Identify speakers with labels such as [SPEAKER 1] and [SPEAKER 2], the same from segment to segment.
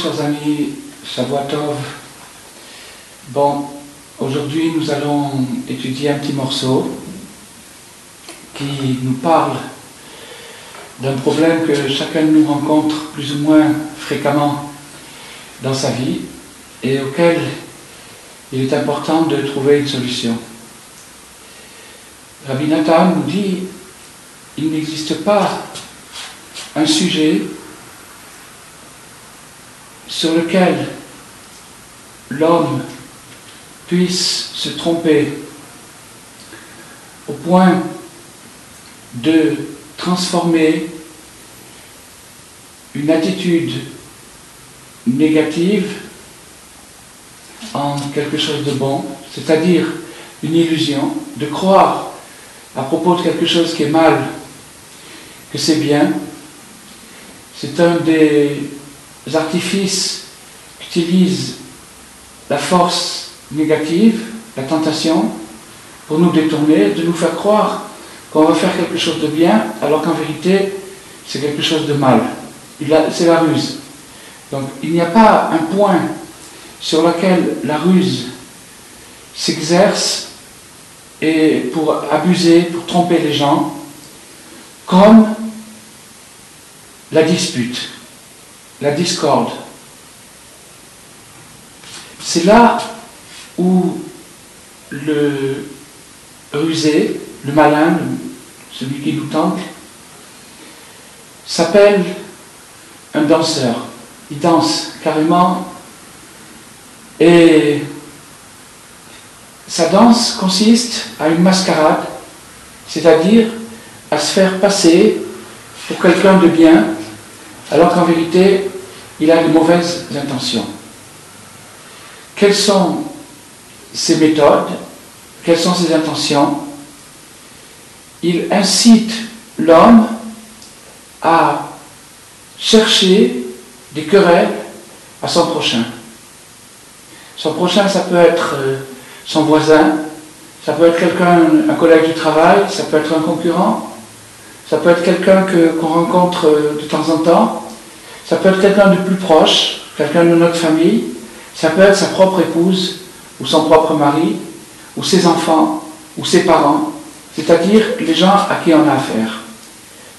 [SPEAKER 1] chers amis, Shavua Tov. Bon, aujourd'hui nous allons étudier un petit morceau qui nous parle d'un problème que chacun de nous rencontre plus ou moins fréquemment dans sa vie et auquel il est important de trouver une solution. Rabbi Nathan nous dit il n'existe pas un sujet sur lequel l'homme puisse se tromper au point de transformer une attitude négative en quelque chose de bon, c'est-à-dire une illusion, de croire à propos de quelque chose qui est mal, que c'est bien. C'est un des artifices qu'utilise la force négative, la tentation, pour nous détourner, de nous faire croire qu'on va faire quelque chose de bien, alors qu'en vérité, c'est quelque chose de mal. C'est la ruse. Donc, il n'y a pas un point sur lequel la ruse s'exerce et pour abuser, pour tromper les gens, comme la dispute, la discorde. C'est là où le rusé, le malin, celui qui nous tente, s'appelle un danseur. Il danse carrément et sa danse consiste à une mascarade, c'est-à-dire à se faire passer pour quelqu'un de bien, alors qu'en vérité, il a de mauvaises intentions. Quelles sont ses méthodes? Quelles sont ses intentions? Il incite l'homme à chercher des querelles à son prochain. Son prochain, ça peut être son voisin, ça peut être quelqu'un, un collègue du travail, ça peut être un concurrent, ça peut être quelqu'un qu'on rencontre de temps en temps, ça peut être quelqu'un de plus proche, quelqu'un de notre famille, ça peut être sa propre épouse, ou son propre mari, ou ses enfants, ou ses parents, c'est-à-dire les gens à qui on a affaire.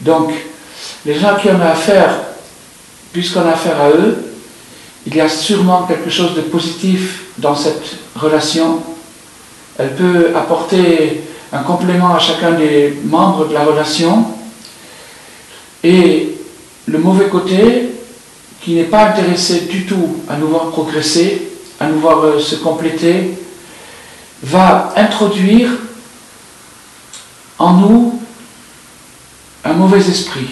[SPEAKER 1] Donc, les gens à qui on a affaire, puisqu'on a affaire à eux, il y a sûrement quelque chose de positif dans cette relation. Elle peut apporter un complément à chacun des membres de la relation. Et le mauvais côté, qui n'est pas intéressé du tout à nous voir progresser, à nous voir se compléter, va introduire en nous un mauvais esprit.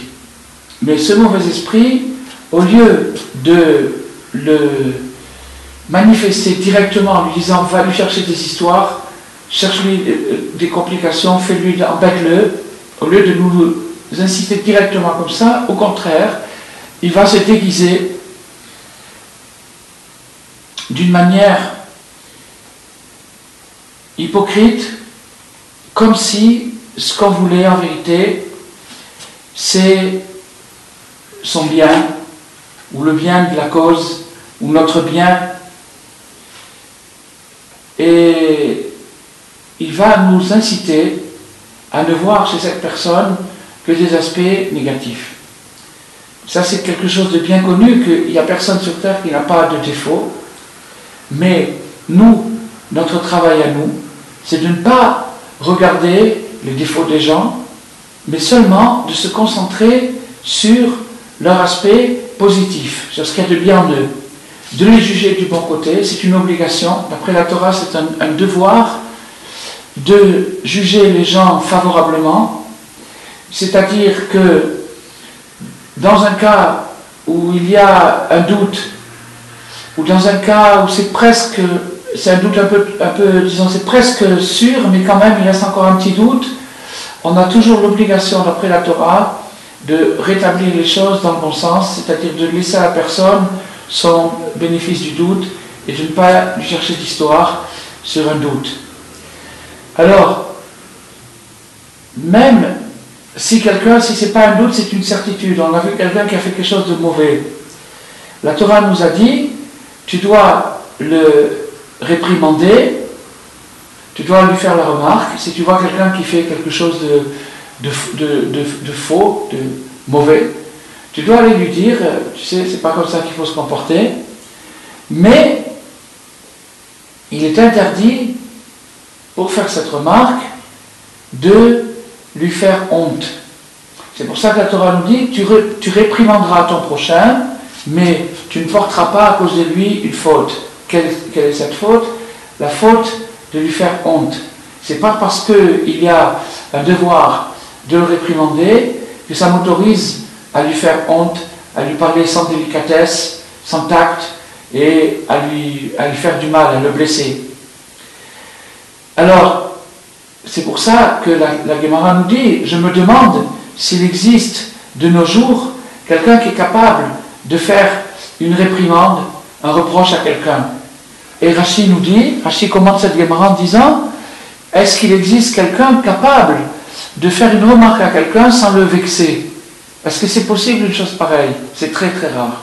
[SPEAKER 1] Mais ce mauvais esprit, au lieu de le manifester directement en lui disant va lui chercher des histoires, cherche-lui des complications, fais-lui, embête-le, au lieu de nous inciter directement comme ça, au contraire, il va se déguiser d'une manière hypocrite, comme si ce qu'on voulait en vérité, c'est son bien, ou le bien de la cause, ou notre bien. Et il va nous inciter à ne voir chez cette personne que des aspects négatifs. Ça, c'est quelque chose de bien connu, qu'il n'y a personne sur terre qui n'a pas de défaut. Mais nous, notre travail à nous, c'est de ne pas regarder les défauts des gens, mais seulement de se concentrer sur leur aspect positif, sur ce qu'il y a de bien en eux. De les juger du bon côté, c'est une obligation. D'après la Torah, c'est un devoir de juger les gens favorablement, c'est-à-dire que dans un cas où il y a un doute, ou dans un cas où c'est un doute un peu, disons, c'est presque sûr, mais quand même il reste encore un petit doute, on a toujours l'obligation, d'après la Torah, de rétablir les choses dans le bon sens, c'est-à-dire de laisser à la personne son bénéfice du doute et de ne pas lui chercher d'histoire sur un doute. Alors, même si c'est pas un doute, c'est une certitude, on a vu quelqu'un qui a fait quelque chose de mauvais, La Torah nous a dit, tu dois le réprimander, tu dois lui faire la remarque. Si tu vois quelqu'un qui fait quelque chose de faux, de mauvais, tu dois aller lui dire, tu sais, c'est pas comme ça qu'il faut se comporter, mais il est interdit, pour faire cette remarque, de lui faire honte. C'est pour ça que la Torah nous dit, tu réprimanderas ton prochain, mais tu ne porteras pas à cause de lui une faute. Quelle est cette faute? La faute de lui faire honte. C'est pas parce qu'il y a un devoir de le réprimander que ça m'autorise à lui faire honte, à lui parler sans délicatesse, sans tact, et à lui faire du mal, à le blesser. Alors, c'est pour ça que la Gemara nous dit, je me demande s'il existe de nos jours quelqu'un qui est capable de faire une réprimande, un reproche à quelqu'un. Et Rashi nous dit, Rashi commente cette Gemara en disant, est-ce qu'il existe quelqu'un capable de faire une remarque à quelqu'un sans le vexer? Est-ce que c'est possible une chose pareille? C'est très très rare.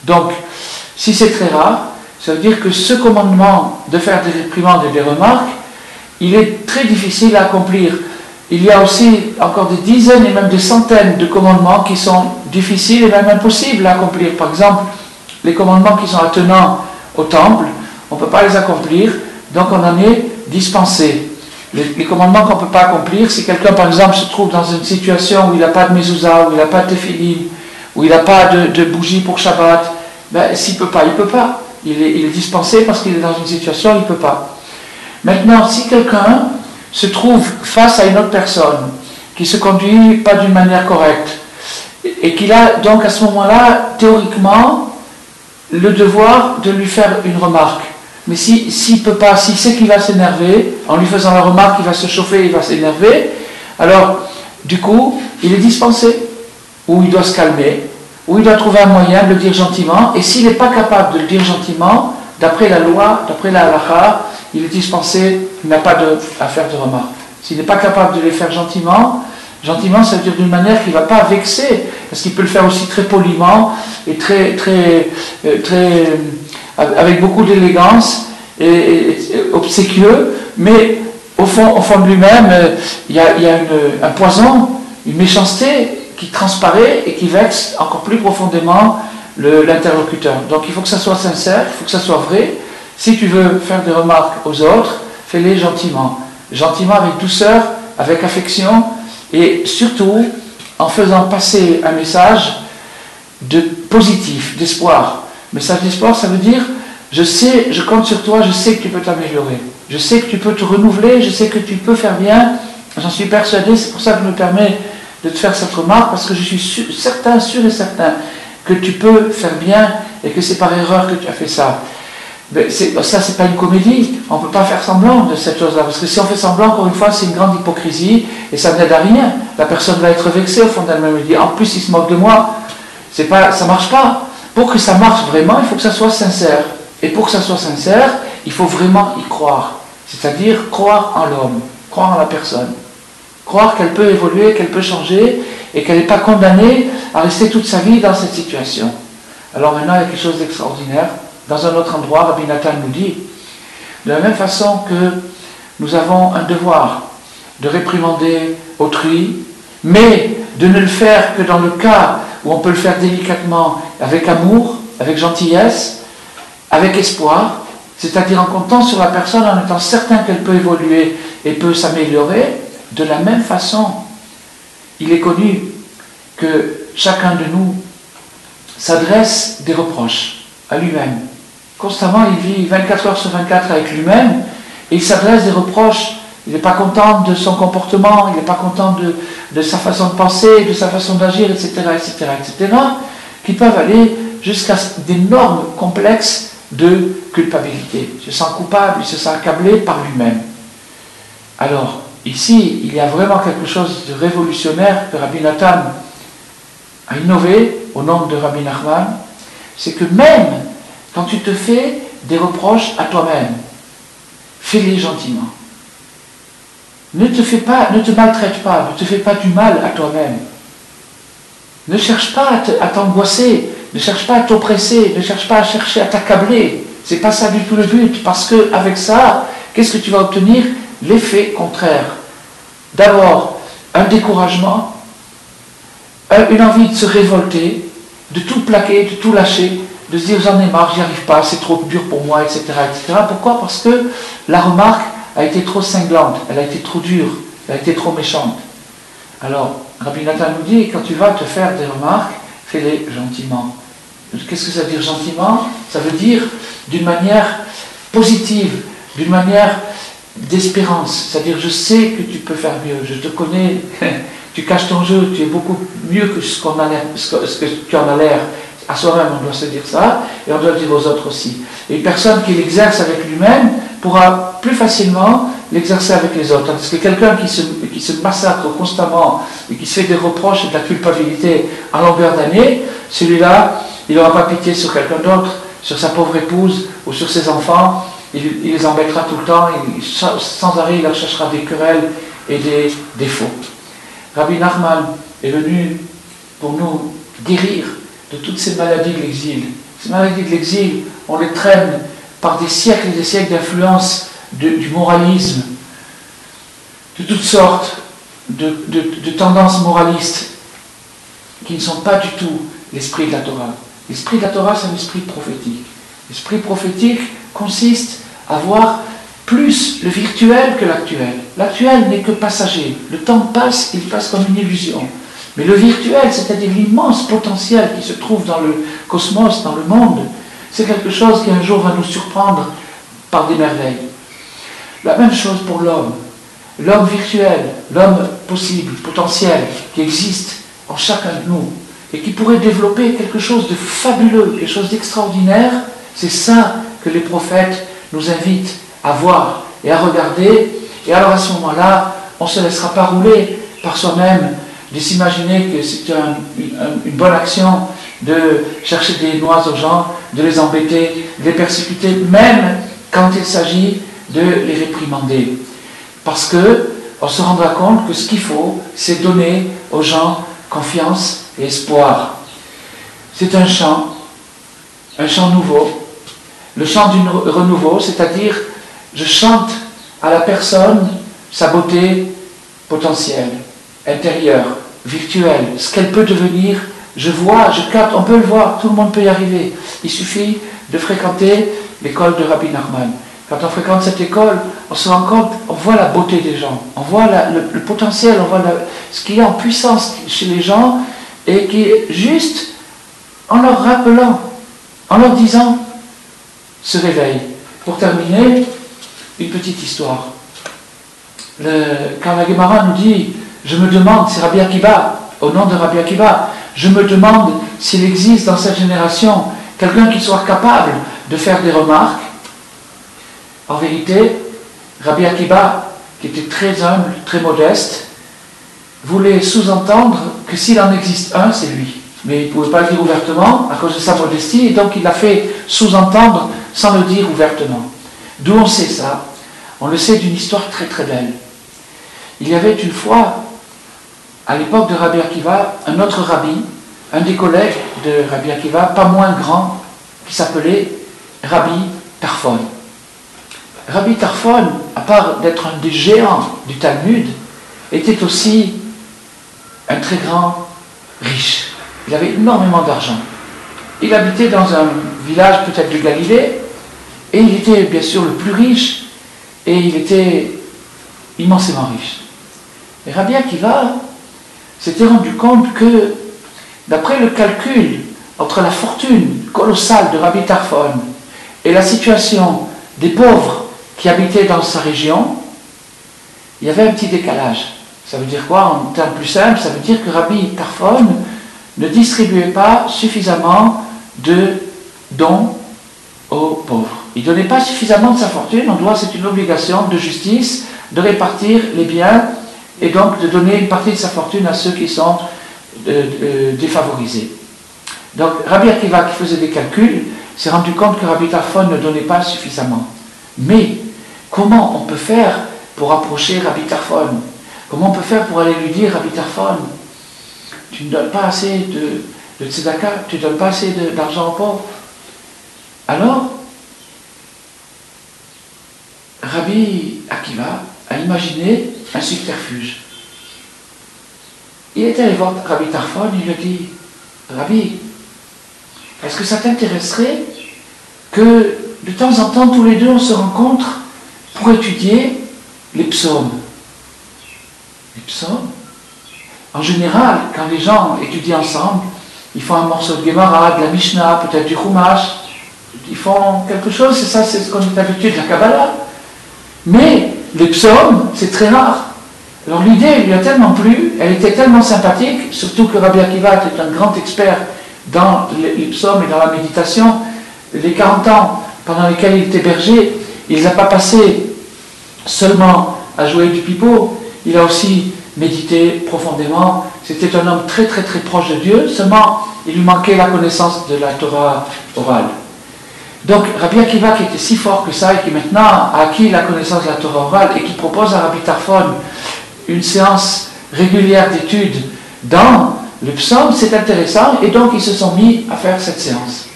[SPEAKER 1] Donc, si c'est très rare, ça veut dire que ce commandement de faire des réprimandes et des remarques, il est très difficile à accomplir. Il y a aussi encore des dizaines et même des centaines de commandements qui sont difficiles et même impossibles à accomplir. Par exemple, les commandements qui sont attenants au temple, on ne peut pas les accomplir, donc on en est dispensé. Les commandements qu'on ne peut pas accomplir, si quelqu'un par exemple se trouve dans une situation où il n'a pas de mezouza, où il n'a pas de tefillin, où il n'a pas de bougie pour Shabbat, ben, s'il ne peut pas, il ne peut pas. Il est dispensé parce qu'il est dans une situation où il ne peut pas. Maintenant, si quelqu'un se trouve face à une autre personne qui ne se conduit pas d'une manière correcte et qu'il a donc à ce moment-là, théoriquement, le devoir de lui faire une remarque. Mais s'il peut pas, s'il sait qu'il va s'énerver, en lui faisant la remarque, il va se chauffer, il va s'énerver, alors, du coup, il est dispensé, ou il doit se calmer, ou il doit trouver un moyen de le dire gentiment, et s'il n'est pas capable de le dire gentiment, d'après la loi, d'après la halakha, il est dispensé, il n'a pas à faire de remarques. S'il n'est pas capable de les faire gentiment, ça veut dire d'une manière qu'il ne va pas vexer, parce qu'il peut le faire aussi très poliment, et avec beaucoup d'élégance, et obséquieux, mais au fond de lui-même, il y a un poison, une méchanceté qui transparaît et qui vexe encore plus profondément l'interlocuteur. Donc il faut que ça soit sincère, il faut que ça soit vrai. Si tu veux faire des remarques aux autres, fais-les gentiment. Gentiment, avec douceur, avec affection, et surtout en faisant passer un message positif, d'espoir. Message d'espoir, ça veut dire, je compte sur toi, je sais que tu peux t'améliorer. Je sais que tu peux te renouveler, je sais que tu peux faire bien. J'en suis persuadé, c'est pour ça que je me permets de te faire cette remarque, parce que je suis sûr et certain que tu peux faire bien et que c'est par erreur que tu as fait ça. Mais ça, c'est pas une comédie. On ne peut pas faire semblant de cette chose-là, parce que si on fait semblant, encore une fois, c'est une grande hypocrisie et ça n'aide à rien. La personne va être vexée au fond d'elle-même. Elle dit, en plus, il se moque de moi. Ça ne marche pas. Pour que ça marche vraiment, il faut que ça soit sincère. Et pour que ça soit sincère, il faut vraiment y croire. C'est-à-dire croire en l'homme, croire en la personne. Croire qu'elle peut évoluer, qu'elle peut changer et qu'elle n'est pas condamnée à rester toute sa vie dans cette situation. Alors maintenant, il y a quelque chose d'extraordinaire. Dans un autre endroit, Rabbi Nathan nous dit, de la même façon que nous avons un devoir de réprimander autrui, mais de ne le faire que dans le cas où on peut le faire délicatement, avec amour, avec gentillesse, avec espoir, c'est-à-dire en comptant sur la personne, en étant certain qu'elle peut évoluer et peut s'améliorer. De la même façon, il est connu que chacun de nous s'adresse des reproches à lui-même. Constamment, il vit 24 heures sur 24 avec lui-même et il s'adresse des reproches. Il n'est pas content de son comportement, il n'est pas content de sa façon de penser, de sa façon d'agir, etc., qui peuvent aller jusqu'à d'énormes complexes de culpabilité. Il se sent coupable, il se sent accablé par lui-même. Alors, ici, il y a vraiment quelque chose de révolutionnaire que Rabbi Nathan a innové au nom de Rabbi Nachman, c'est que même quand tu te fais des reproches à toi-même, fais-les gentiment. Ne te maltraite pas, ne te fais pas du mal à toi-même. Ne cherche pas à t'angoisser Ne cherche pas à t'oppresser, ne cherche pas à chercher à t'accabler. C'est pas ça du tout le but, parce que avec ça, qu'est-ce que tu vas obtenir? L'effet contraire. D'abord, un découragement, une envie de se révolter, de tout plaquer, de tout lâcher, de se dire j'en ai marre, j'y arrive pas, c'est trop dur pour moi, etc., etc. Pourquoi? Parce que la remarque a été trop cinglante, elle a été trop dure, elle a été trop méchante. Alors, Rabbi Nathan nous dit, quand tu vas te faire des remarques, fais-les gentiment. Qu'est-ce que ça veut dire gentiment? Ça veut dire d'une manière positive, d'une manière d'espérance. C'est-à-dire, je sais que tu peux faire mieux, je te connais, tu caches ton jeu, tu es beaucoup mieux que ce que tu en as l'air. À soi-même, on doit se dire ça, et on doit le dire aux autres aussi. Et une personne qui l'exerce avec lui-même pourra plus facilement l'exercer avec les autres. Parce que quelqu'un qui se massacre constamment et qui se fait des reproches et de la culpabilité à longueur d'année, celui-là, il n'aura pas pitié sur quelqu'un d'autre, sur sa pauvre épouse ou sur ses enfants. Il les embêtera tout le temps, sans arrêt, il leur cherchera des querelles et des défauts. Rabbi Nachman est venu pour nous guérir de toutes ces maladies de l'exil. Ces maladies de l'exil, on les traîne par des siècles et des siècles d'influence du moralisme, de toutes sortes de tendances moralistes qui ne sont pas du tout l'esprit de la Torah. L'esprit de la Torah, c'est un esprit prophétique. L'esprit prophétique consiste à voir plus le virtuel que l'actuel. L'actuel n'est que passager. Le temps passe, il passe comme une illusion. Mais le virtuel, c'est-à-dire l'immense potentiel qui se trouve dans le cosmos, dans le monde, c'est quelque chose qui un jour va nous surprendre par des merveilles. La même chose pour l'homme. L'homme virtuel, l'homme possible, potentiel, qui existe en chacun de nous, et qui pourrait développer quelque chose de fabuleux, quelque chose d'extraordinaire, c'est ça que les prophètes nous invitent à voir et à regarder. Et alors à ce moment-là, on ne se laissera pas rouler par soi-même, de s'imaginer que c'est une bonne action de chercher des noix aux gens, de les embêter, de les persécuter, même quand il s'agit de les réprimander. Parce qu'on se rendra compte que ce qu'il faut, c'est donner aux gens confiance et espoir. C'est un chant nouveau, le chant du renouveau, c'est-à-dire je chante à la personne sa beauté potentielle, intérieure, virtuelle, ce qu'elle peut devenir. Je vois, je capte, on peut le voir, tout le monde peut y arriver. Il suffit de fréquenter l'école de Rabbi Nachman. Quand on fréquente cette école, on se rend compte, on voit la beauté des gens, on voit le potentiel, on voit ce qu'il y a en puissance chez les gens, et qui est juste en leur rappelant, en leur disant, se réveille. Pour terminer, une petite histoire. Quand la Gemara nous dit, je me demande, c'est Rabbi Akiva, au nom de Rabbi Akiva, je me demande s'il existe dans cette génération quelqu'un qui soit capable de faire des remarques. En vérité, Rabbi Akiva, qui était très humble, très modeste, voulait sous-entendre que s'il en existe un, c'est lui. Mais il ne pouvait pas le dire ouvertement à cause de sa modestie, et donc il l'a fait sous-entendre sans le dire ouvertement. D'où on sait ça? On le sait d'une histoire très très belle. Il y avait une fois, à l'époque de Rabbi Akiva, un autre rabbi, un des collègues de Rabbi Akiva, pas moins grand, qui s'appelait Rabbi Tarfon. Rabbi Tarfon, à part d'être un des géants du Talmud, était aussi un très grand riche. Il avait énormément d'argent. Il habitait dans un village peut-être de Galilée, et il était bien sûr le plus riche, et il était immensément riche. Et Rabbi Akiva s'était rendu compte que, d'après le calcul entre la fortune colossale de Rabbi Tarfon et la situation des pauvres qui habitaient dans sa région, il y avait un petit décalage. Ça veut dire quoi? En termes plus simples, ça veut dire que Rabbi Tarfon ne distribuait pas suffisamment de dons aux pauvres. Il ne donnait pas suffisamment de sa fortune, c'est une obligation de justice de répartir les biens et donc de donner une partie de sa fortune à ceux qui sont défavorisés. Donc Rabbi Akiva, qui faisait des calculs, s'est rendu compte que Rabbi Tarfon ne donnait pas suffisamment. Mais comment on peut faire pour approcher Rabbi Tarfon? Comment on peut faire pour aller lui dire, Rabbi Tarfon, tu ne donnes pas assez de tzedaka, tu ne donnes pas assez d'argent aux pauvres. Alors, Rabbi Akiva a imaginé un subterfuge. Il est allé voir Rabbi Tarfon, il lui a dit, Rabbi, est-ce que ça t'intéresserait que de temps en temps, tous les deux, on se rencontre pour étudier les psaumes? Les psaumes? En général, quand les gens étudient ensemble, ils font un morceau de Gemara, de la Mishnah, peut-être du Chumash, ils font quelque chose, c'est ça, c'est ce qu'on est habitué de la Kabbalah. Mais les psaumes, c'est très rare. Alors l'idée lui a tellement plu, elle était tellement sympathique, surtout que Rabbi Akiva était un grand expert dans les psaumes et dans la méditation. Les 40 ans pendant lesquels il était berger, il ne les a pas passés seulement à jouer du pipeau, il a aussi médité profondément. C'était un homme très très très proche de Dieu, seulement il lui manquait la connaissance de la Torah orale. Donc Rabbi Akiva, qui était si fort que ça et qui maintenant a acquis la connaissance de la Torah orale et qui propose à Rabbi Tarfon une séance régulière d'études dans le psaume, c'est intéressant, et donc ils se sont mis à faire cette séance.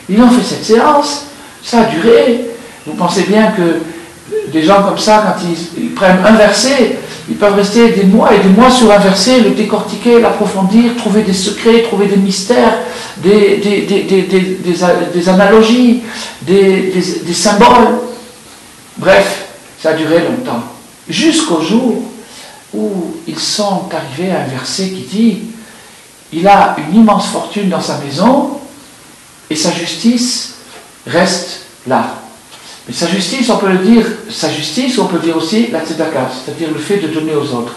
[SPEAKER 1] Ils ont fait cette séance, ça a duré. Vous pensez bien que des gens comme ça, quand ils prennent un verset, ils peuvent rester des mois et des mois sur un verset, le décortiquer, l'approfondir, trouver des secrets, trouver des mystères, des analogies, des symboles. Bref, ça a duré longtemps. Jusqu'au jour où ils sont arrivés à un verset qui dit « Il a une immense fortune dans sa maison et sa justice reste là. » Mais sa justice, on peut le dire, sa justice, on peut dire aussi la tzedaka, c'est-à-dire le fait de donner aux autres.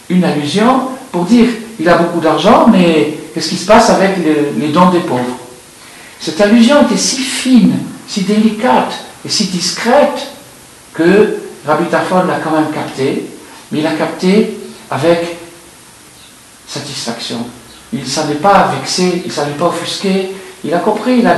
[SPEAKER 1] Une allusion pour dire il a beaucoup d'argent, mais qu'est-ce qui se passe avec les dons des pauvres? Cette allusion était si fine, si délicate et si discrète que Rabbi Tarfon l'a quand même capté, mais il l'a capté avec satisfaction. Il ne s'en est pas vexé, il ne s'en est pas offusqué, il a compris, il a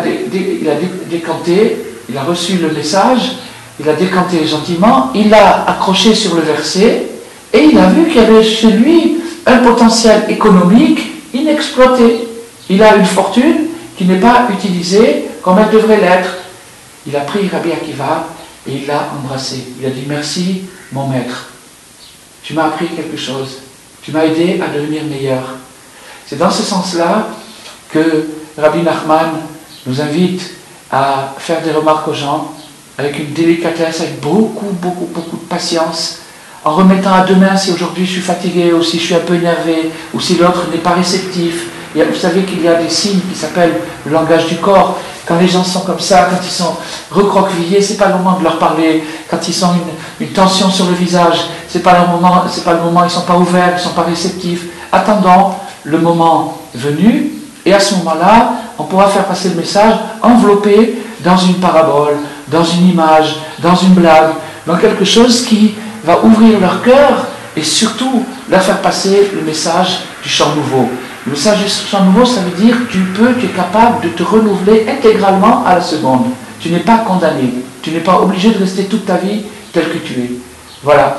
[SPEAKER 1] décanté. Il a reçu le message, il a décanté gentiment, il l'a accroché sur le verset, et il a vu qu'il y avait chez lui un potentiel économique inexploité. Il a une fortune qui n'est pas utilisée comme elle devrait l'être. Il a pris Rabbi Akiva et il l'a embrassé. Il a dit « Merci, mon maître. Tu m'as appris quelque chose. Tu m'as aidé à devenir meilleur. » C'est dans ce sens-là que Rabbi Nachman nous invite à faire des remarques aux gens avec une délicatesse, avec beaucoup de patience, en remettant à demain si aujourd'hui je suis fatigué, ou si je suis un peu énervé, ou si l'autre n'est pas réceptif. Et vous savez qu'il y a des signes qui s'appellent le langage du corps. Quand les gens sont comme ça, quand ils sont recroquevillés, c'est pas le moment de leur parler. Quand ils ont une tension sur le visage, c'est pas le moment, ils sont pas ouverts, ils sont pas réceptifs. Attendons le moment venu, et à ce moment-là, on pourra faire passer le message enveloppé dans une parabole, dans une image, dans une blague, dans quelque chose qui va ouvrir leur cœur et surtout leur faire passer le message du chant nouveau. Le message du chant nouveau, ça veut dire tu es capable de te renouveler intégralement à la seconde. Tu n'es pas condamné. Tu n'es pas obligé de rester toute ta vie tel que tu es. Voilà.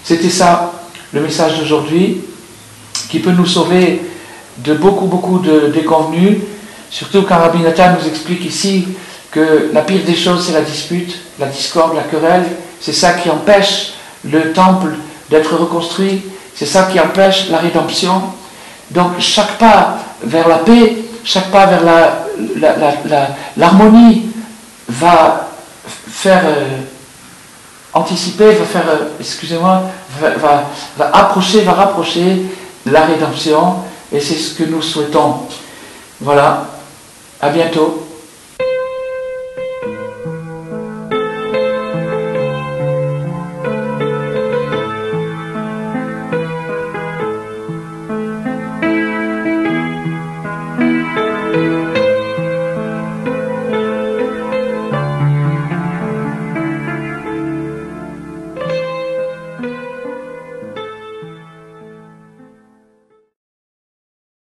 [SPEAKER 1] C'était ça, le message d'aujourd'hui, qui peut nous sauver de beaucoup de déconvenues. Surtout quand Rabbi Nathan nous explique ici que la pire des choses c'est la dispute, la discorde, la querelle. C'est ça qui empêche le temple d'être reconstruit, c'est ça qui empêche la rédemption. Donc chaque pas vers la paix, chaque pas vers l'harmonie va faire anticiper, va rapprocher la rédemption, et c'est ce que nous souhaitons. Voilà, à bientôt.